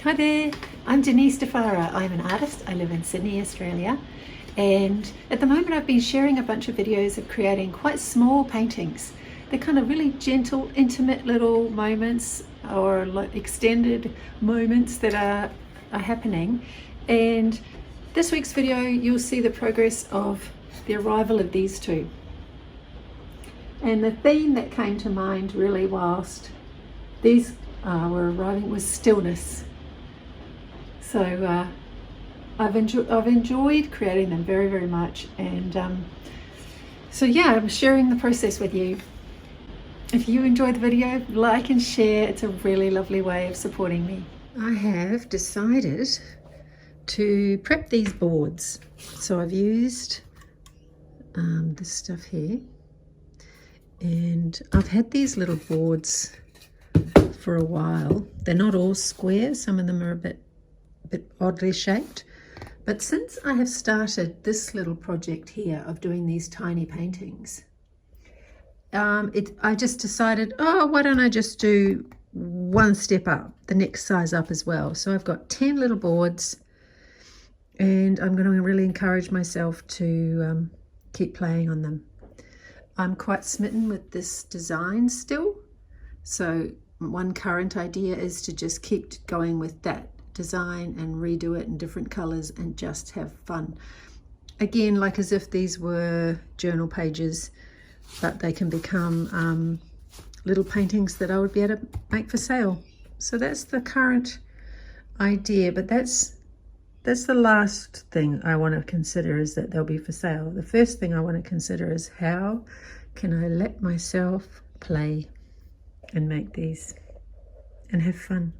Hi there, I'm Denise. I'm an artist. I live in Sydney, Australia, and at the moment I've been sharing a bunch of videos of creating quite small paintings. They're kind of really gentle, intimate little moments or extended moments that are happening. And this week's video you'll see the progress of the arrival of these two. And the theme that came to mind really whilst these were arriving was stillness. So I've enjoyed creating them very, very much, and so yeah, I'm sharing the process with you. If you enjoyed the video, like and share. It's a really lovely way of supporting me. I have decided to prep these boards, so I've used this stuff here, and I've had these little boards for a while. They're not all square, some of them are a bit oddly shaped, but since I have started this little project here of doing these tiny paintings, I just decided, oh, why don't I just do one step up, the next size up as well. So I've got 10 little boards, and I'm going to really encourage myself to keep playing on them. I'm quite smitten with this design still, so one current idea is to just keep going with that design and redo it in different colors and just have fun. Again, like as if these were journal pages, but they can become little paintings that I would be able to make for sale. So that's the current idea, but that's the last thing I want to consider, is that they'll be for sale. The first thing I want to consider is how can I let myself play and make these and have fun.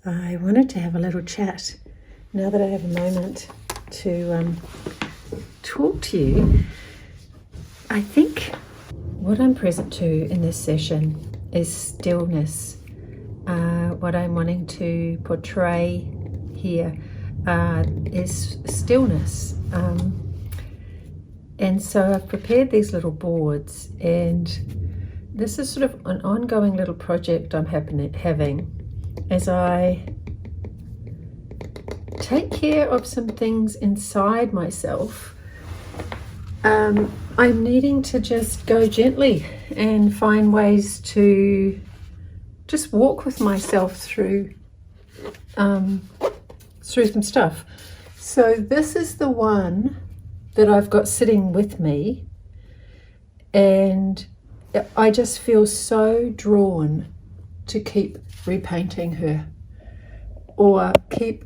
I wanted to have a little chat now that I have a moment to talk to you. I think what I'm present to in this session is stillness. What I'm wanting to portray here is stillness. And so I've prepared these little boards, and this is sort of an ongoing little project I'm having as I take care of some things inside myself. I'm needing to just go gently and find ways to just walk with myself through some stuff. So this is the one that I've got sitting with me, and I just feel so drawn to keep repainting her, or keep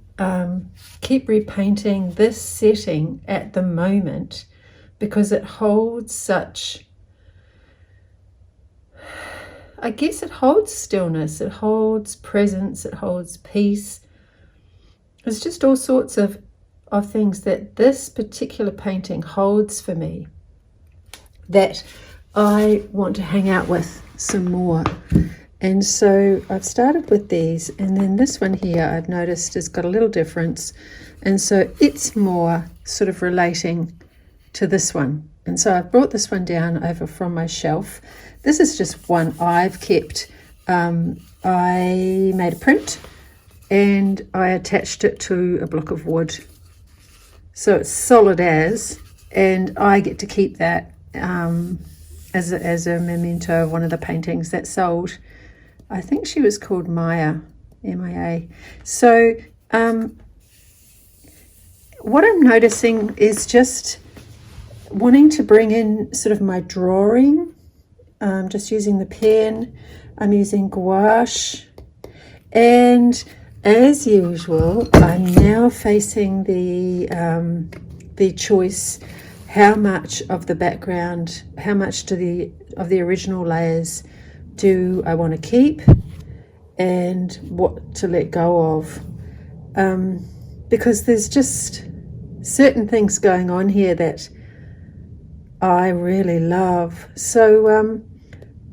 repainting this setting at the moment, because it holds such, I guess it holds stillness, it holds presence, it holds peace. It's just all sorts of things that this particular painting holds for me that I want to hang out with some more. And so I've started with these, and then this one here I've noticed has got a little difference, and so it's more sort of relating to this one. And so I've brought this one down over from my shelf. This is just one I've kept. I made a print and I attached it to a block of wood, so it's solid as, and I get to keep that as a memento of one of the paintings that sold. I think she was called Maya, M-I-A. So what I'm noticing is just wanting to bring in sort of my drawing, just using the pen. I'm using gouache, and as usual I'm now facing the choice: how much of the background, how much of the original layers do I want to keep, and what to let go of, because there's just certain things going on here that I really love. So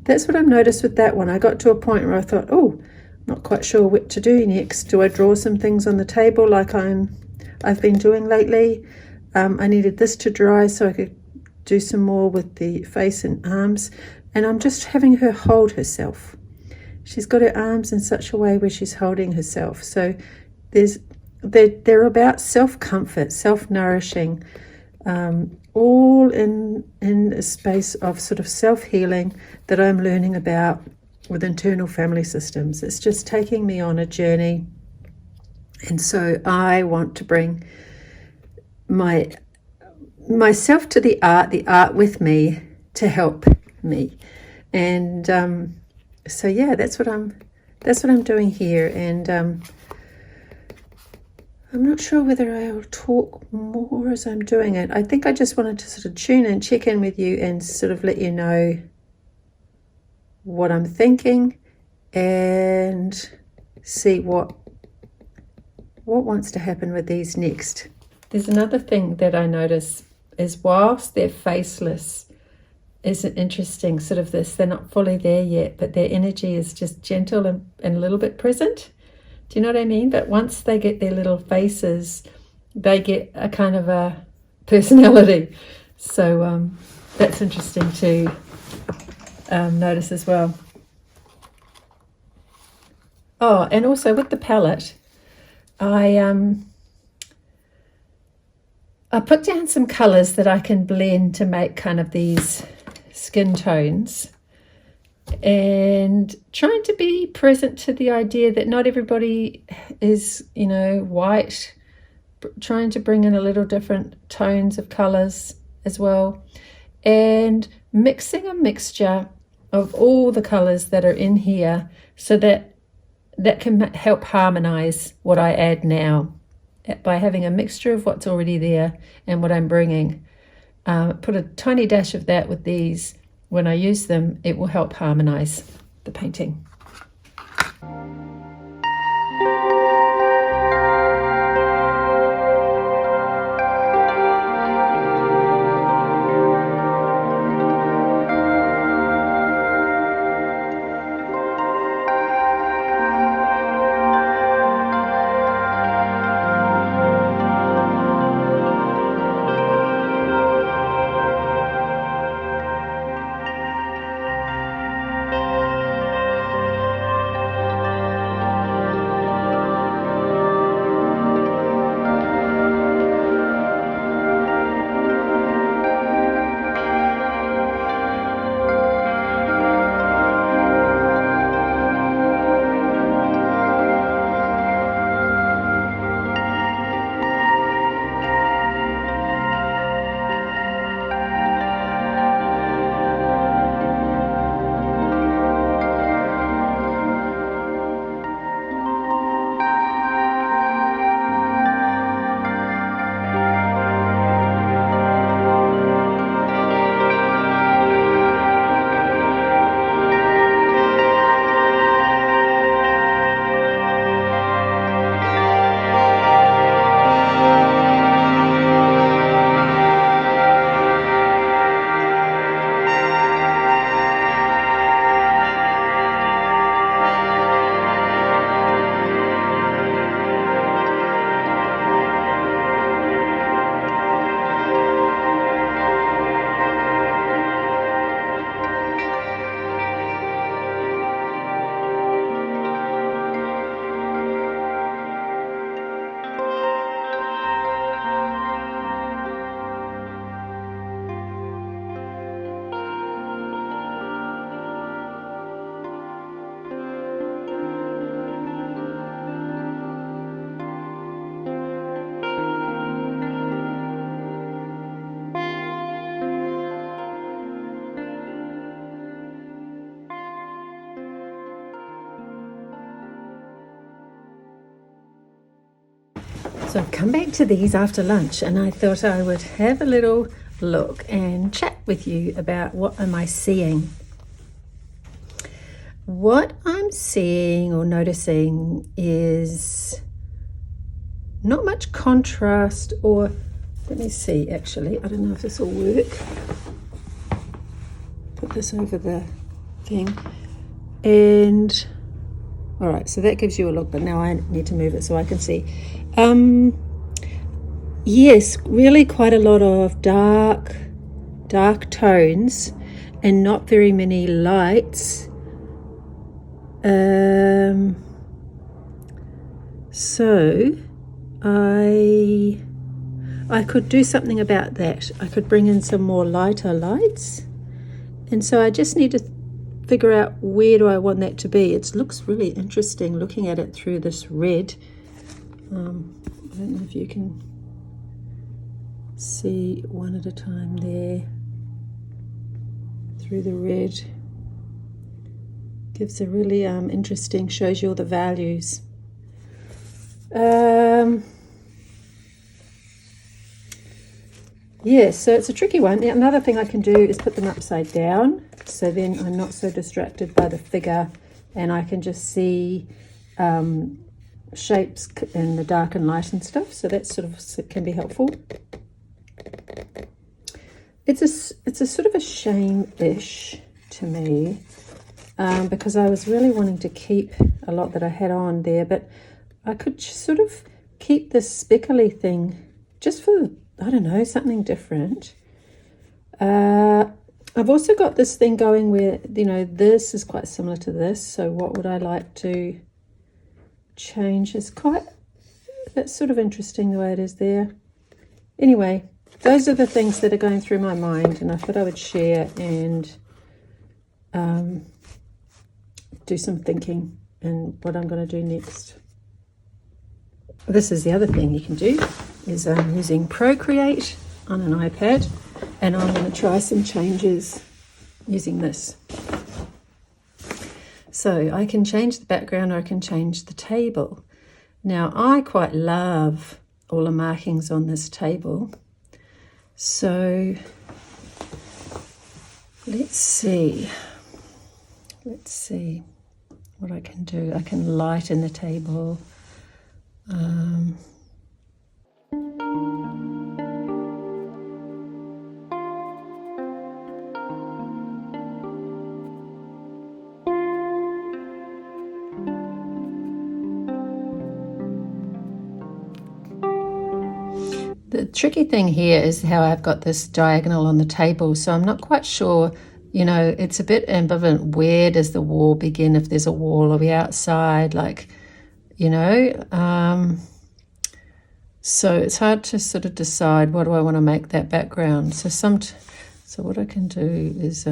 that's what I've noticed with that one. I got to a point where I thought, oh, not quite sure what to do next. Do I draw some things on the table like I've been doing lately? I needed this to dry so I could do some more with the face and arms, and I'm just having her hold herself. She's got her arms in such a way where she's holding herself. So they're about self-comfort, self-nourishing, all in a space of sort of self-healing that I'm learning about with internal family systems. It's just taking me on a journey, and so I want to bring myself to the art with me to help me. And so yeah, that's what I'm doing here. And I'm not sure whether I'll talk more as I'm doing it. I think I just wanted to sort of tune in, check in with you, and sort of let you know what I'm thinking and see what wants to happen with these next. There's another thing that I notice is, whilst they're faceless, is an interesting sort of this, they're not fully there yet, but their energy is just gentle and a little bit present. Do you know what I mean? But once they get their little faces, they get a kind of a personality. So that's interesting to notice as well. Oh, and also with the palette, I put down some colours that I can blend to make kind of these skin tones, and trying to be present to the idea that not everybody is, white, trying to bring in a little different tones of colours as well, and mixing a mixture of all the colours that are in here so that can help harmonise what I add now, by having a mixture of what's already there and what I'm bringing. Put a tiny dash of that with these. When I use them, it will help harmonise the painting. So I've come back to these after lunch and I thought I would have a little look and chat with you about what am I seeing. What I'm seeing or noticing is not much contrast, or let me see, actually, I don't know if this will work. Put this over the thing. And all right, so that gives you a look, but now I need to move it so I can see. Yes, really quite a lot of dark tones and not very many lights. So I could do something about that. I could bring in some more lighter lights. And so I just need to figure out where do I want that to be. It looks really interesting looking at it through this red. I don't know if you can see one at a time there. Through the red. Gives a really interesting, shows you all the values. Yeah, so it's a tricky one. Another thing I can do is put them upside down, so then I'm not so distracted by the figure and I can just see shapes in the dark and light and stuff, so that sort of can be helpful. It's a sort of a shame-ish to me, because I was really wanting to keep a lot that I had on there, but I could sort of keep this speckly thing just for, I don't know, something different. I've also got this thing going where, you know, this is quite similar to this, so what would I like to change? That's sort of interesting the way it is there. Anyway, those are the things that are going through my mind, and I thought I would share and do some thinking and what I'm going to do next. This is the other thing you can do, is I'm using Procreate on an iPad, and I'm going to try some changes using this. So I can change the background or I can change the table. Now I quite love all the markings on this table. So let's see what I can do. I can lighten the table. The tricky thing here is how I've got this diagonal on the table, so I'm not quite sure, you know, it's a bit ambivalent. Where does the wall begin? If there's a wall, are we outside? Like, you know, so it's hard to sort of decide what do I want to make that background. So what I can do is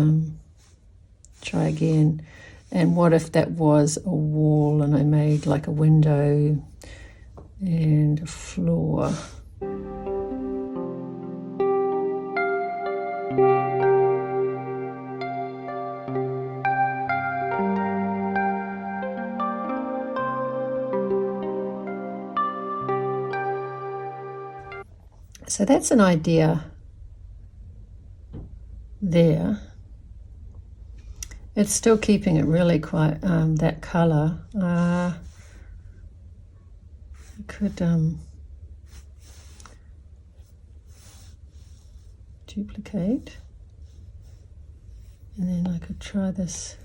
try again. And what if that was a wall and I made like a window and a floor? So that's an idea there. It's still keeping it really quite that colour. I could duplicate, and then I could try this.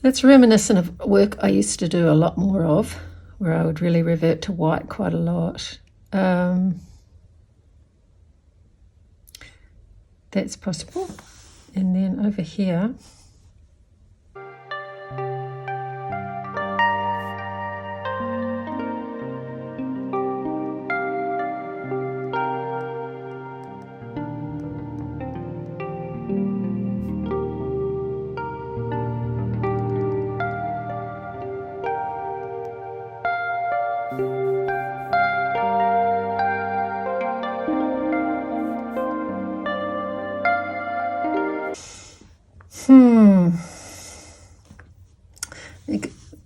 It's reminiscent of work I used to do a lot more of, where I would really revert to white quite a lot. That's possible. And then over here,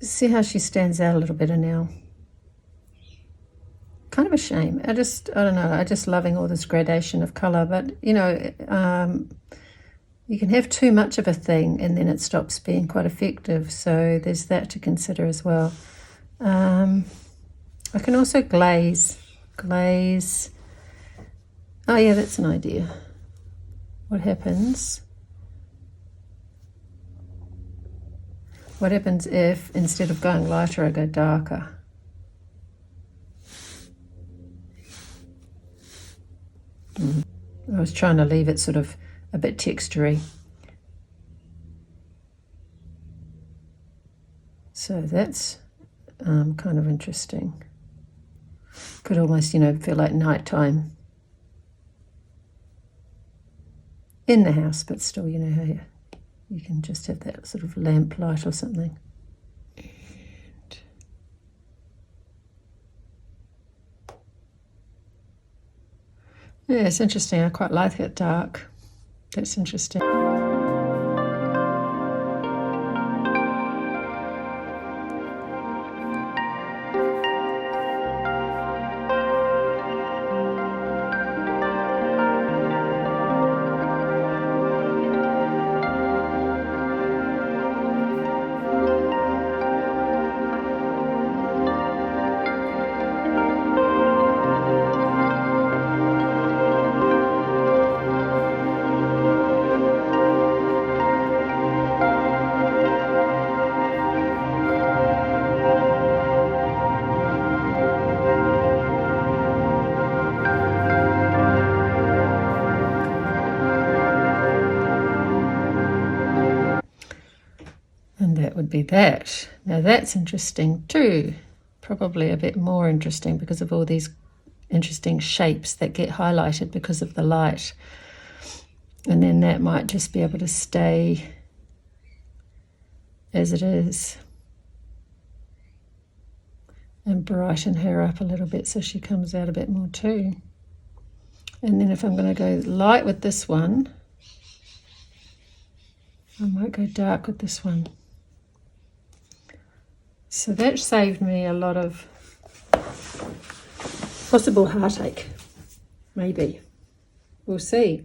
see how she stands out a little better now. Kind kind of a shame. I don't know, I just loving all this gradation of colour, but you know, you can have too much of a thing and then it stops being quite effective, so there's that to consider as well. I can also glaze. Oh yeah, that's an idea. What happens if instead of going lighter I go darker? I was trying to leave it sort of a bit textury. So that's kind of interesting. Could almost, you know, feel like nighttime in the house, but still, you know, how you can just have that sort of lamp light or something. Yeah, it's interesting. I quite like it dark. That's interesting. And that would be that. Now that's interesting too. Probably a bit more interesting because of all these interesting shapes that get highlighted because of the light. And then that might just be able to stay as it is and brighten her up a little bit so she comes out a bit more too. And then if I'm going to go light with this one, I might go dark with this one. So that saved me a lot of possible heartache, maybe. We'll see.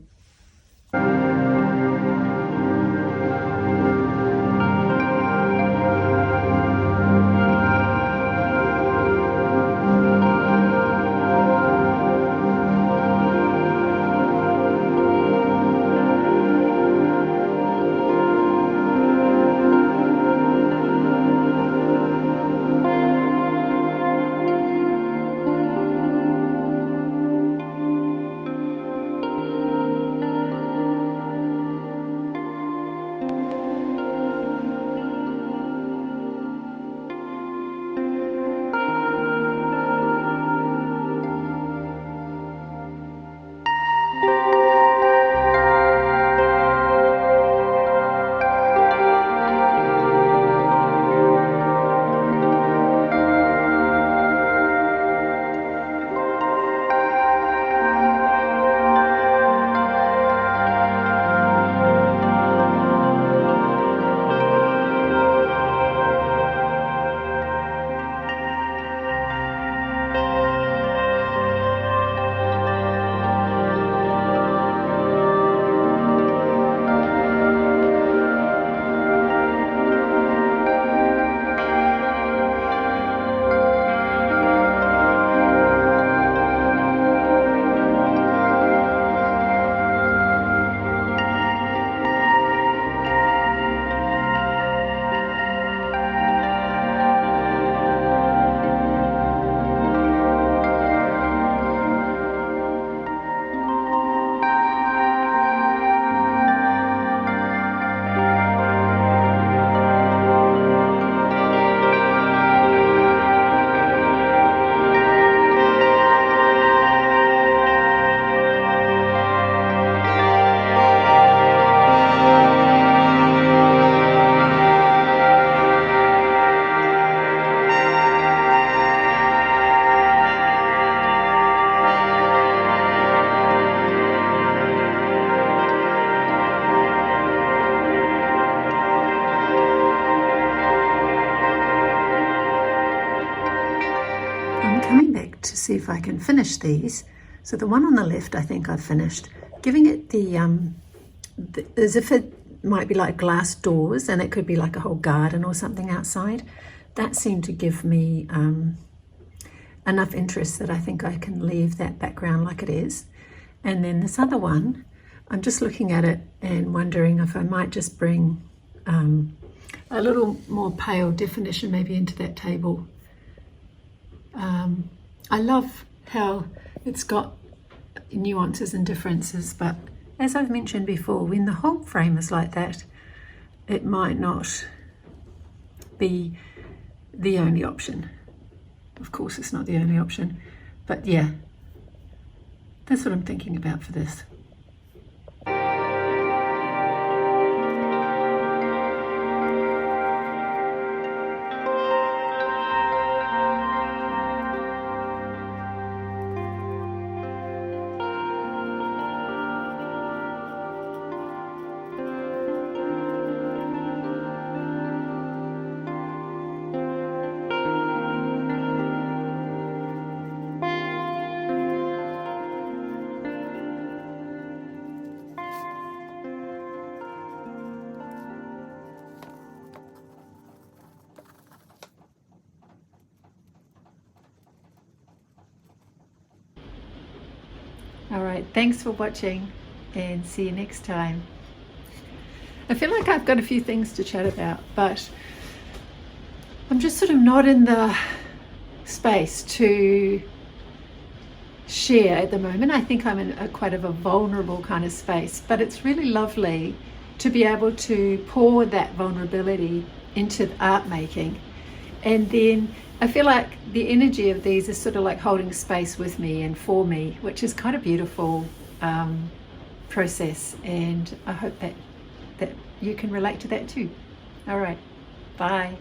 see if I can finish these. So the one on the left, I think I've finished, giving it the as if it might be like glass doors and it could be like a whole garden or something outside. That seemed to give me enough interest that I think I can leave that background like it is. And then this other one, I'm just looking at it and wondering if I might just bring a little more pale definition maybe into that table. I love how it's got nuances and differences, but as I've mentioned before, when the whole frame is like that, it might not be the only option. Of course, it's not the only option, but yeah, that's what I'm thinking about for this. All right, thanks for watching and see you next time. I feel like I've got a few things to chat about, but I'm just sort of not in the space to share at the moment. I think I'm in quite of a vulnerable kind of space, but it's really lovely to be able to pour that vulnerability into art making. And then I feel like the energy of these is sort of like holding space with me and for me, which is quite a beautiful process. And I hope that you can relate to that too. All right, bye.